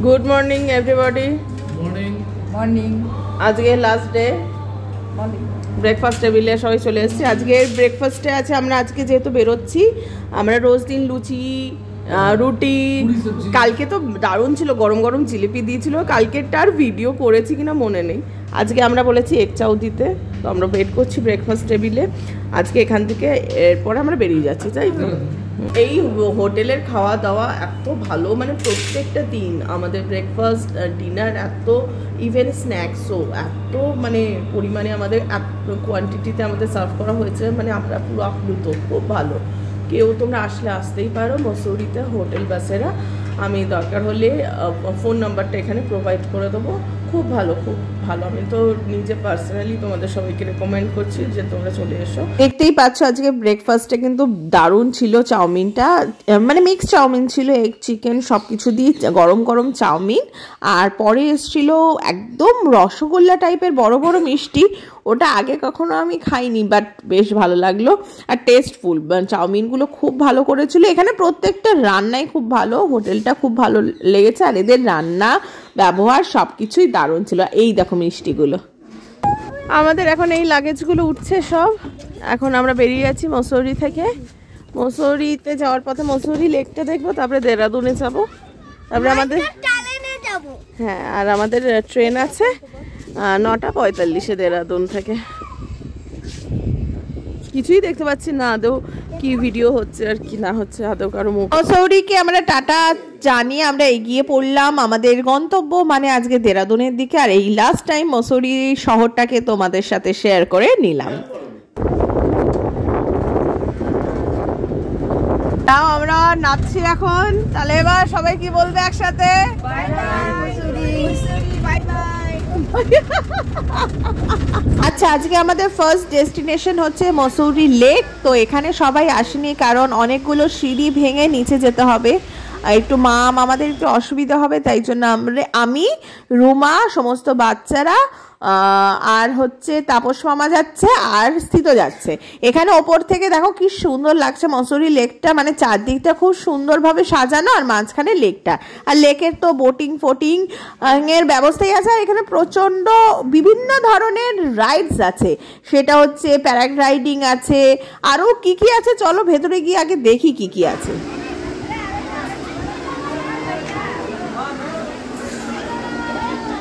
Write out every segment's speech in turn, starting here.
Good morning everybody. Morning morning. আজকে last day, morning. Breakfast টেবিলে সবাই চলে এসেছি। আজকে ব্রেকফাস্টে আছে, আমরা আজকে যেহেতু বেরোচ্ছি, আমরা রোজ দিন লুচি, রুটি। কালকে তো দারুণ ছিল, গরম গরম জিলিপি দিয়েছিল। কালকেরটার ভিডিও করেছি কিনা মনে নেই। আজকে আমরা বলেছি এগ চাউ দিতে, তো আমরা ওয়েট করছি ব্রেকফাস্ট টেবিলে। আজকে এখান থেকে এরপরে আমরা বেরিয়ে যাচ্ছি, তাই তো। এই হোটেলের খাওয়া দাওয়া এত ভালো, মানে প্রত্যেকটা দিন আমাদের ব্রেকফাস্ট ডিনার এত, ইভেন স্ন্যাক্সও এত মানে পরিমাণে আমাদের এত কোয়ান্টিটিতে আমাদের সার্ভ করা হয়েছে, মানে আমরা পুরো আপ্লুত, খুব ভালো। কেউ তোমরা আসলে আসতেই পারো মসৌরিতে, হোটেল বাসেরা। আমি দরকার হলে ফোন নাম্বারটা এখানে প্রোভাইড করে দেবো। খুব ভালো, খুব ভালো। আমি তো নিজে পার্সোনালি তোমাদের সবাইকে রেকমেন্ড করছি যে তোমরা চলে এসো। দেখতেই পাচ্ছ আজকে ব্রেকফাস্টে কিন্তু দারুণ ছিল চাউমিনটা, মানে মিক্স চাউমিন ছিল, এগ চিকেন সব কিছু দিয়ে গরম গরম চাউমিন। আর পরে এসেছিল একদম রসগোল্লা টাইপের বড় বড় মিষ্টি, ওটা আগে কখনো আমি খাইনি, বাট বেশ ভালো লাগলো আর টেস্টফুল। চাউমিনগুলো খুব ভালো করেছিল। এখানে প্রত্যেকটা রান্নাই খুব ভালো, হোটেলটা খুব ভালো লেগেছে। আর এদের রান্না ব্যবহার সব কিছুই দারুণ ছিল। এই দেখো মিষ্টিগুলো। আমাদের এখন এই লাগেজগুলো উঠছে সব। এখন আমরা বেরিয়ে যাচ্ছি মসৌরি থেকে। মসৌরিতে যাওয়ার পথে মসৌরি লেকটা দেখবো, তারপরে দেহরাদুনে যাবো, তারপরে আমাদের হ্যাঁ, আর আমাদের ট্রেন আছে 9:45 দেহরাদুন থেকে। কিছুই দেখতে পাচ্ছি না আদৌ কি ভিডিও হচ্ছে আর কি না হচ্ছে, আদৌ কারো মুখ। মসৌরিকে আমরা টাটা জানিয়ে আমরা এগিয়ে পড়লাম আমাদের গন্তব্য, মানে আজকে দেহরাদুনের দিকে। আর এই লাস্ট টাইম মসৌরি শহরটাকে তোমাদের সাথে শেয়ার করে নিলাম। তাও আমরা নাচছি এখন। তাহলে এবার সবাই কি বলবে একসাথে? Bye bye Mussoorie, bye bye. আচ্ছা, আজকে আমাদের ফার্স্ট ডেস্টিনেশন হচ্ছে মসৌরি লেক। তো এখানে সবাই আসেনি, কারণ অনেকগুলো সিঁড়ি ভেঙে নিচে যেতে হবে, একটু আমাদের একটু অসুবিধা হবে, তাই জন্য আমি, রুমা, সমস্ত বাচ্চারা আর হচ্ছে তাপস মামা যাচ্ছে, আর স্থিত যাচ্ছে। এখানে ওপর থেকে দেখো কি সুন্দর লাগছে মসৌরি লেকটা, মানে চারদিকটা খুব সুন্দরভাবে সাজানো, আর মাঝখানে লেকটা। আর লেকের তো বোটিং ফোটিং এর ব্যবস্থাই আছে। আর এখানে প্রচণ্ড বিভিন্ন ধরনের রাইডস আছে, সেটা হচ্ছে প্যারাগ্লাইডিং আছে, আরও কি কি আছে। চলো ভেতরে গিয়ে আগে দেখি কি কি আছে।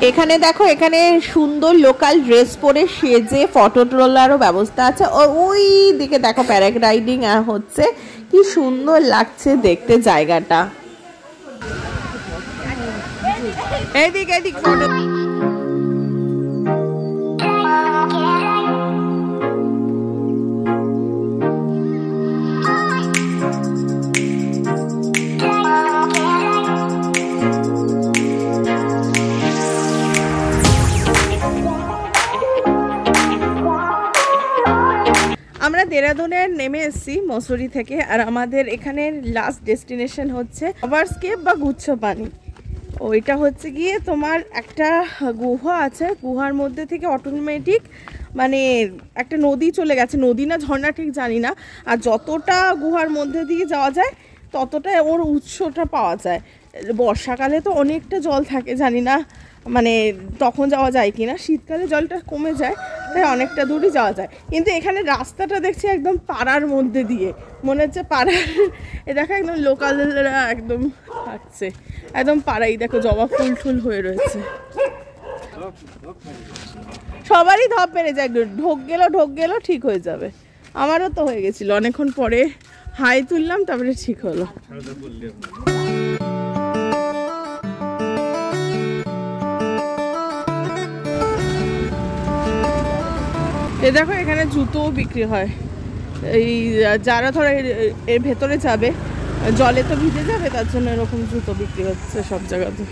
এখানে দেখো, এখানে সুন্দর লোকাল ড্রেস পরে সেজে ফটো তোলারও ব্যবস্থা আছে। ওই দিকে দেখো প্যারাগ্লাইডিং হচ্ছে, কি সুন্দর লাগছে দেখতে জায়গাটা। এদিক এদিক ফটো। আমরা দেহরাদুনে নেমে এসেছি মসৌরি থেকে। আর আমাদের এখানে লাস্ট ডেস্টিনেশন হচ্ছে ফ্লাওয়ার্স কেভ বা গুচ্ছ পানি। ওইটা হচ্ছে গিয়ে তোমার একটা গুহা আছে, গুহার মধ্যে থেকে অটোমেটিক মানে একটা নদী চলে গেছে, নদী না ঝর্ণা ঠিক জানি না। আর যতটা গুহার মধ্যে দিয়ে যাওয়া যায় ততটা ওর উৎসটা পাওয়া যায়। বর্ষাকালে তো অনেকটা জল থাকে, জানি না মানে তখন যাওয়া যায় কি না। শীতকালে জলটা কমে যায়, তাই অনেকটা দূরই যাওয়া যায়। কিন্তু এখানে রাস্তাটা দেখছি একদম পাড়ার মধ্যে দিয়ে, মনে হচ্ছে পাড়ার, এ দেখো একদম লোকালরা একদম থাকছে, একদম পাড়াই। দেখো জবা ফুল টুল হয়ে রয়েছে, সবারই ধপ মেরে যায়। ঢোক গেল ঠিক হয়ে যাবে। আমারও তো হয়ে গেছিল, অনেকক্ষণ পরে হাই তুললাম, তারপরে ঠিক হলো। এ দেখো এখানে জুতোও বিক্রি হয়। এই যারা ধরো এর ভেতরে যাবে, জলে তো ভিজে যাবে, তার জন্য এরকম জুতো বিক্রি হচ্ছে সব জায়গাতে।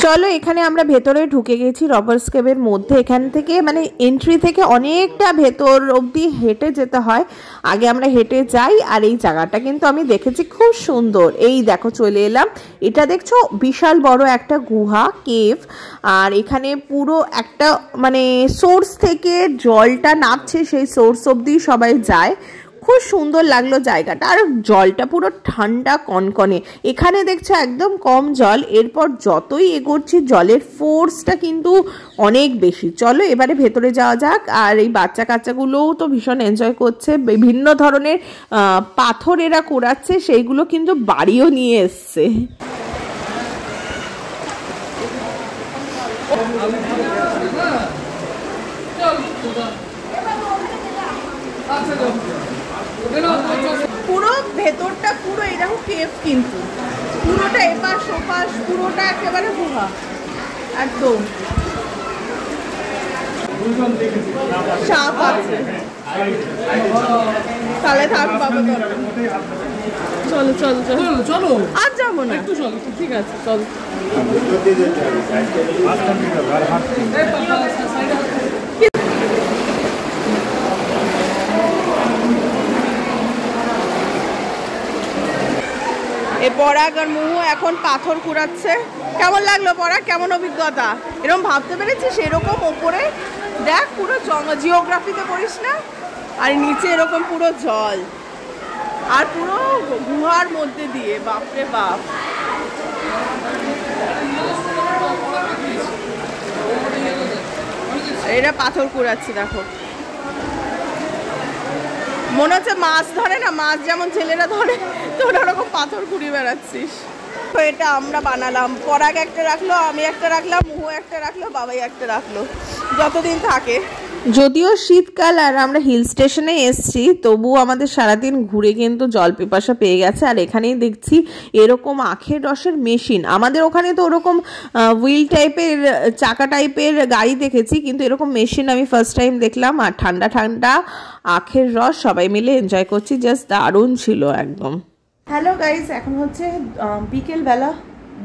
চলো এখানে আমরা ভেতরে ঢুকে গেছি রবার্স কেভের মধ্যে। এখান থেকে মানে এন্ট্রি থেকে অনেকটা ভেতর অবধি হেঁটে যেতে হয়। আগে আমরা হেঁটে যাই। আর এই জায়গাটা কিন্তু আমি দেখেছি খুব সুন্দর। এই দেখো চলে এলাম। এটা দেখছো বিশাল বড় একটা গুহা কেভ। আর এখানে পুরো একটা মানে সোর্স থেকে জলটা নামছে, সেই সোর্স অবধি সবাই যায়। খুব সুন্দর লাগলো জায়গাটা। আর জলটা পুরো ঠান্ডা কনকনে। এখানে দেখছো একদম কম জল, এরপর যতই এগোচ্ছি জলের ফোর্সটা কিন্তু অনেক বেশি। চলো এবারে ভেতরে যাওয়া যাক। আর এই বাচ্চা কাচ্চাগুলোও তো ভীষণ এনজয় করছে। বিভিন্ন ধরনের পাথর এরা কুড়াচ্ছে, সেইগুলো কিন্তু বাড়িও নিয়ে এসছে। পুরো ভেতরটা পুরো এরকম কেভ, কিন্তু পুরোটা এপাশ ওপাশ পুরোটা একেবারে গুহা একদম। সাপ আছে, তাহলে থাক বাবা। চলো চলো চলো চলো, আর যাবো না, একটু চলো। ঠিক আছে চলো। এই পরাগ আর মুহু এখন পাথর কুড়াচ্ছে। কেমন লাগলো পরাগ? কেমন অভিজ্ঞতা? এরকম ভাবতে পেরেছিস এরকম ওপরে দেখ পুরো জিওগ্রাফিতে পড়িস না, আর নিচে এরকম পুরো জল আর পুরো গুহার মধ্যে দিয়ে, বাপরে বাপ। এরা পাথর কুড়াচ্ছে দেখো। মনে হচ্ছে মাছ ধরে না, মাছ যেমন ছেলেরা ধরে, তো ওরকম পাথর ঘুরিয়ে বেড়াচ্ছিস। তো এটা আমরা বানালাম। পরাগ একটা রাখলো, আমি একটা রাখলাম, মুহু একটা রাখলো, বাবাই একটা রাখলো, যতদিন থাকে। যদিও শীতকাল আর আমরা হিল স্টেশনে এসছি, তবু আমাদের সারাদিন ঘুরে কিন্তু জল পিপাসা পেয়ে গেছে। আর এখানেই দেখছি এরকম আখের রসের মেশিন। আমাদের ওখানে তো ওরকম হুইল টাইপের চাকা টাইপের গাড়ি দেখেছি, কিন্তু এরকম মেশিন আমি ফার্স্ট টাইম দেখলাম। আর ঠান্ডা ঠান্ডা আখের রস সবাই মিলে এনজয় করছি, জাস্ট দারুণ ছিল একদম। হ্যালো গাইস, এখন হচ্ছে বিকেলবেলা,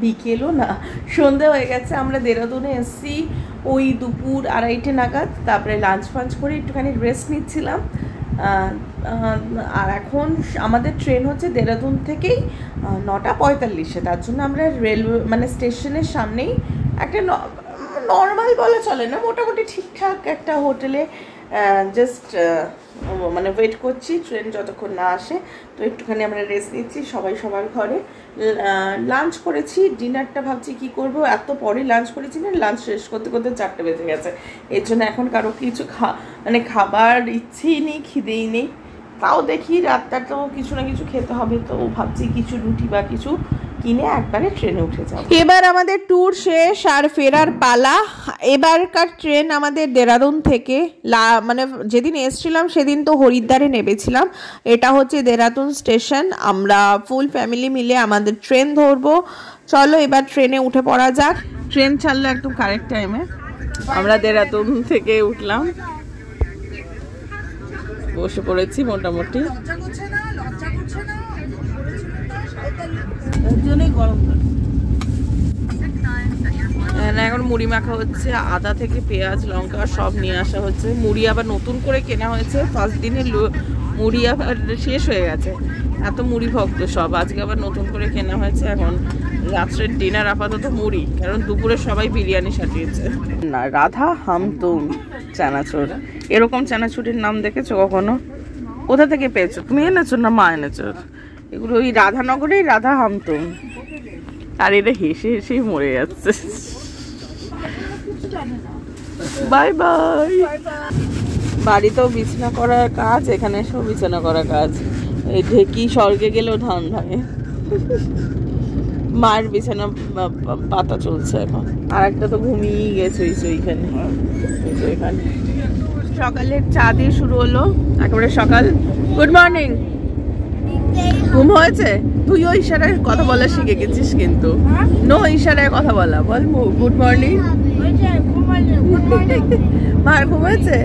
বিকেলও না সন্ধে হয়ে গেছে। আমরা দেরাদুনে এসেছি ওই দুপুর 2:30 নাগাদ। তারপরে লাঞ্চ ফাঞ্চ করে একটুখানি রেস্ট নিচ্ছিলাম। আর এখন আমাদের ট্রেন হচ্ছে দেরাদুন থেকেই 9:45-এ। তার জন্য আমরা রেলওয়ে মানে স্টেশনের সামনেই একটা নর্মাল বলা চলে না, মোটামুটি ঠিকঠাক একটা হোটেলে জাস্ট মানে ওয়েট করছি ট্রেন যতক্ষণ না আসে। তো একটুখানি আমরা রেস্ট নিচ্ছি, সবাই সবার ঘরে। লাঞ্চ করেছি, ডিনারটা ভাবছি কি করব। এত পরে লাঞ্চ করেছি না, লাঞ্চ শেষ করতে করতে 4টে বেজে গেছে। এর জন্য এখন কারো কিছু মানে খাবার ইচ্ছেই নেই, খিদেই নেই। তাও দেখি রাতটা তো কিছু না কিছু খেতে হবে, তো ভাবছি কিছু রুটি বা কিছু কিনে একবারে ট্রেনে উঠে যাব। এবার আমাদের ট্যুর শেষ আর ফেরার পালা। এবারকার ট্রেন আমাদের দেরাদুন থেকে মানে যেদিন এসেছিলাম সেদিন তো হরিদ্বারে নেমেছিলাম। এটা হচ্ছে দেরাদুন স্টেশন। আমরা ফুল ফ্যামিলি মিলে আমাদের ট্রেন ধরবো। চলো এবার ট্রেনে উঠে পড়া যাক। ট্রেন ছাড়লো একদম কারেক্ট টাইমে। আমরা দেরাদুন থেকে উঠলাম, বসে পড়েছি মোটামুটি। এখন মুড়ি মাখা হচ্ছে, আদা থেকে পেঁয়াজ লঙ্কা সব নিয়ে আসা হচ্ছে। মুড়ি আবার নতুন করে কেনা হয়েছে, ফার্স্ট দিনে মুড়ি আবার শেষ হয়ে গেছে, এত মুড়ি ভক্ত সব, আজকে আবার নতুন করে কেনা হয়েছে। এখন রাত্রের ডিনার আপাতত মুড়ি, কারণ দুপুরে সবাই বিরিয়ানি সাজিয়েছে। না, রাধা হামতুম চানাচুর, এরকম চানাচুরের নাম দেখেছো কখনো? কোথা থেকে পেয়েছো? তুমি এনেছো না মা এনেছো? এগুলো ওই রাধানগরেই রাধা হামতুম। আর এটা হেসে হেসেই মরে যাচ্ছে। Bye bye. বাড়িতেও বিছানা করার কাজ, এখানে সব বিছানা করার কাজ। এই ঢেকি স্বর্গে গেলেও ধান ভাঙে। মায়ের বিছানা পাতা চলছে এখন। আর একটা তো ঘুমিয়ে গেছে ওইখানে। সকালের চা দিয়ে শুরু হলো একেবারে সকাল। Good morning. ঘুম হয়েছে? তুইও ইশারায় কথা বলা শিখে গেছিস কিন্তু। নো ইশারায় কথা বলা, বল গুড মর্নিং। মার ঘুম হয়েছে?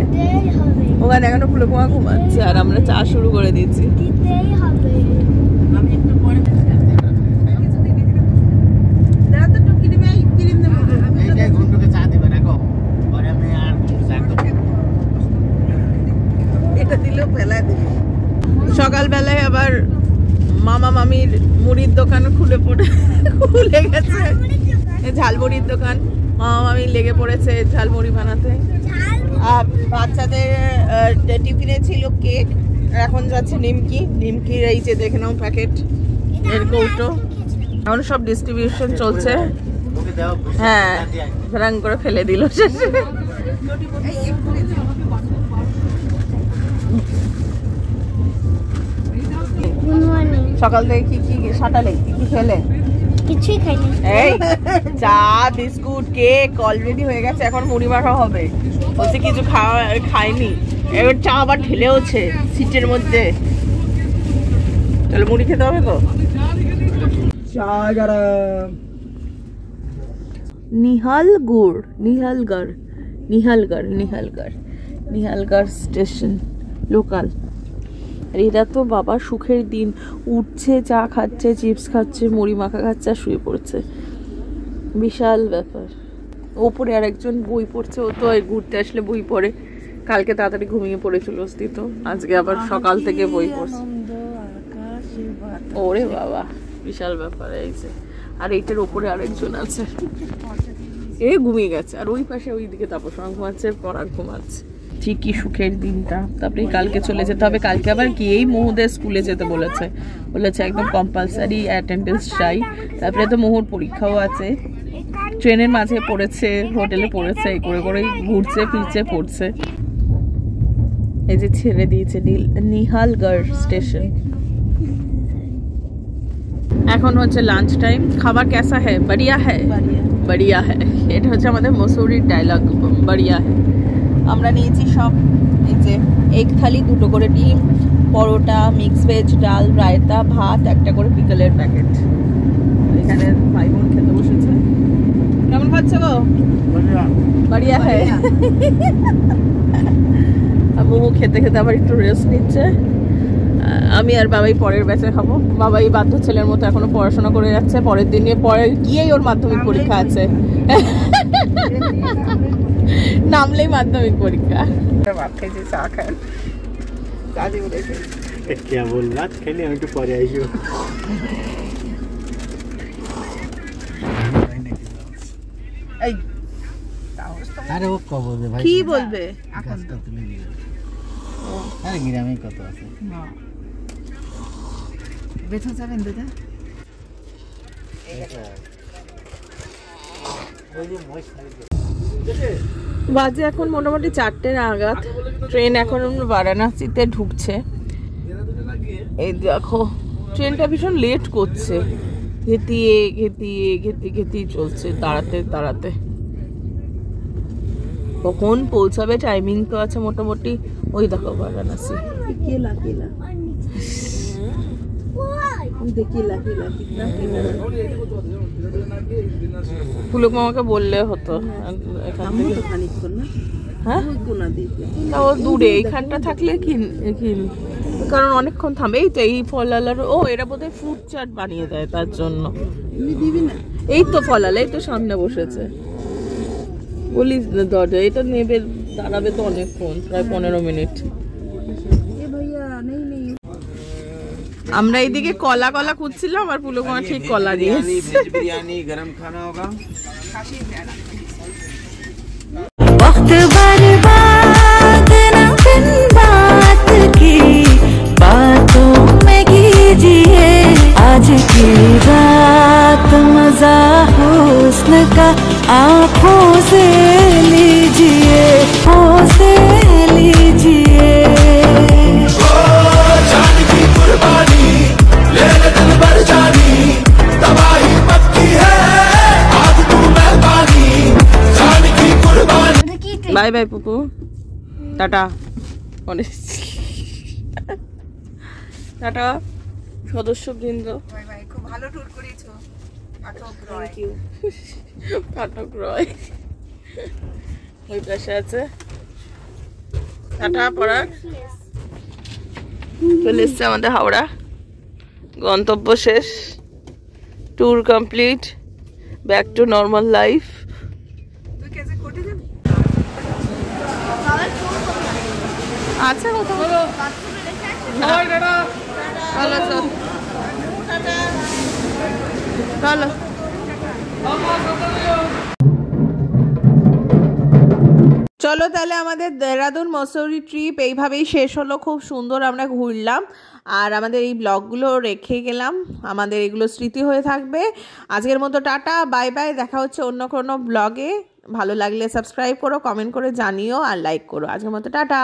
ওখানে এখনো পুরো ঘুমাচ্ছে আর আমরা চা শুরু করে দিচ্ছি। মামির মুড়ির দোকান খুলে গেছে, ঝালমুড়ির দোকান। মামা মামি লেগে পড়েছে ঝালমুড়ি বানাতে। আর বাচ্চাদের টিফিনে ছিল কেক, এখন যাচ্ছে নিমকির এই যে দেখে নাও প্যাকেট এর কৌটো। এখন সব ডিস্ট্রিবিউশন চলছে। হ্যাঁ, রাং করে ফেলে দিল শেষে। সকাল থেকে কি সাটালে কি খেলে? কিছুই খাইনি। এই চা বিস্কুট কেক অলরেডি হয়ে গেছে, এখন মুড়ি মাখা হবে। বলছে কিছু খায়নি, এবার চা আবার ঢেলেওছে সিটের মধ্যে। চলো মুড়ি খেতে হবে তো। নিহালগড় স্টেশন লোকাল। আর এরা তো বাবা সুখের দিন, উঠছে চা খাচ্ছে চিপস খাচ্ছে মুড়ি মাখা খাচ্ছে আর শুয়ে পড়ছে, বিশাল ব্যাপার। ওপরে আর একজন বই পড়ছে, ও তো ঘুরতে আসলে বই পড়ে, কালকে তাড়াতাড়ি ঘুমিয়ে পড়েছিল তো আজকে আবার সকাল থেকে বই পড়ছে। ওরে বাবা বিশাল ব্যাপার। এই যে আর এইটার ওপরে আরেকজন আছে, এ ঘুমিয়ে গেছে। আর ওই পাশে ওইদিকে তাপস ঘুমাচ্ছে, পরাগ ঘুমাচ্ছে। ঠিকই সুখের দিনটা। তারপরে কালকে চলে যেতে হবে, কালকে আবার গিয়েই মোহদের স্কুলে যেতে বলেছে একদম কম্পালসারি অ্যাটেন্ডেন্স চাই। তারপরে তো মোহর পরীক্ষাও আছে, ট্রেনের মাঝে পড়েছে, হোটেলে পড়েছে, এই করে করেই ঘুরছে ফিরছে পড়ছে। এই যে ছেড়ে দিয়েছে নিহালগড় স্টেশন। এখন হচ্ছে লাঞ্চ টাইম। খাবার কেসা হ্যায়? বড়িয়া হ্যায়, বড়িয়া হ্যায়। এটা হচ্ছে আমাদের মসুরির ডায়লগ, বড়িয়া হ্যায়। আমরা নিয়েছি সব, এই যে এক থালি, 2টো করে ডিম, পরোটা, মিক্স ভেজ, ডাল, রায়তা, ভাত, একটা করে পিকলের প্যাকেট। এখানে ভাই বোন খেতে বসেছে। কেমন খাচ্ছে গো? বড়িয়া হ্যায়। মোমো খেতে খেতে আবার একটু রেস্ট নিচ্ছে। আমি আর বাবাই পরের ব্যাচে খাবো। বাবাই বাধ্য ছেলের মতো এখনো পড়াশোনা করে যাচ্ছে, পরের দিনে পরে গিয়েই ওর মাধ্যমিক পরীক্ষা আছে, নামলেই মাধ্যমিক পরীক্ষা। ভাত খাইছি, চা খাই, দাদি বলেছে क्या बोल भात খাইলে আমি একটু পরে আইসো। এই আরে ও কব বলবে ভাই, কি বলবে এখন তো তুলে দিও। আরে গ্রামে কত আছে না, বেথা যাবেন দাদা। বাজে এখন মোটামুটি 4টে নাগাদ। ট্রেন এখন বারাণসীতে ঢুকছে। এই দেখো ট্রেনটা ভীষণ লেট করছে, ঘেতিয়ে চলছে, দাঁড়াতে। কখন পৌঁছাবে টাইমিং তো আছে মোটামুটি। ওই দেখো বারাণসী, কেলা পুলক মামাকে বললে হতো এখান থেকে। হ্যাঁ ও দূরে, এইখানটা থাকলে কি, কারণ অনেকক্ষণ থামবে। এই তো এই ফলালার, ও এরা বোধহয় ফুড চাট বানিয়ে দেয় তার জন্য। এই তো ফলালা, এই তো সামনে বসেছে। বলিস দরজা, এটা নেবে, দাঁড়াবে তো অনেকক্ষণ, প্রায় 15 মিনিট। আমরা এইদিকে কলা খুঁজছিলাম আর পুলক মামা ঠিক কলা দিয়ে বিরিয়ানি গরম খানা হোগা। वक्त बर्बाद न बिन बात की बातों में कीजिए, आज की रात मजा हुस्न का आँखों से लीजिए, जान की कुर्बानी ले ले दिल भर जानी, तबाही पक्की है आज तू मेहरबानी, जान की कुर्बानी। Bye bye Pupu, tata. Tata সদস্যবৃন্দ, খুব ভালো ট্যুর করেছো। পাঠক রয় ওই পাশে আছে। টাটা পরাগ। চলে এসছে আমাদের হাওড়া, গন্তব্য শেষ, tour complete, back to normal life. আচ্ছা কথা বলো, ভালো চলো চলো তাহলে আমাদের দেহরাদুন মসৌরি ট্রিপ এইভাবেই শেষ হলো। খুব সুন্দর আমরা ঘুরলাম আর আমাদের এই ব্লগগুলো রেখে গেলাম, আমাদের এগুলো স্মৃতি হয়ে থাকবে। আজকের মতো টাটা, বাই বাই, দেখা হচ্ছে অন্য কোনো ব্লগে। ভালো লাগলে সাবস্ক্রাইব করো, কমেন্ট করে জানিও আর লাইক করো। আজকের মতো টাটা।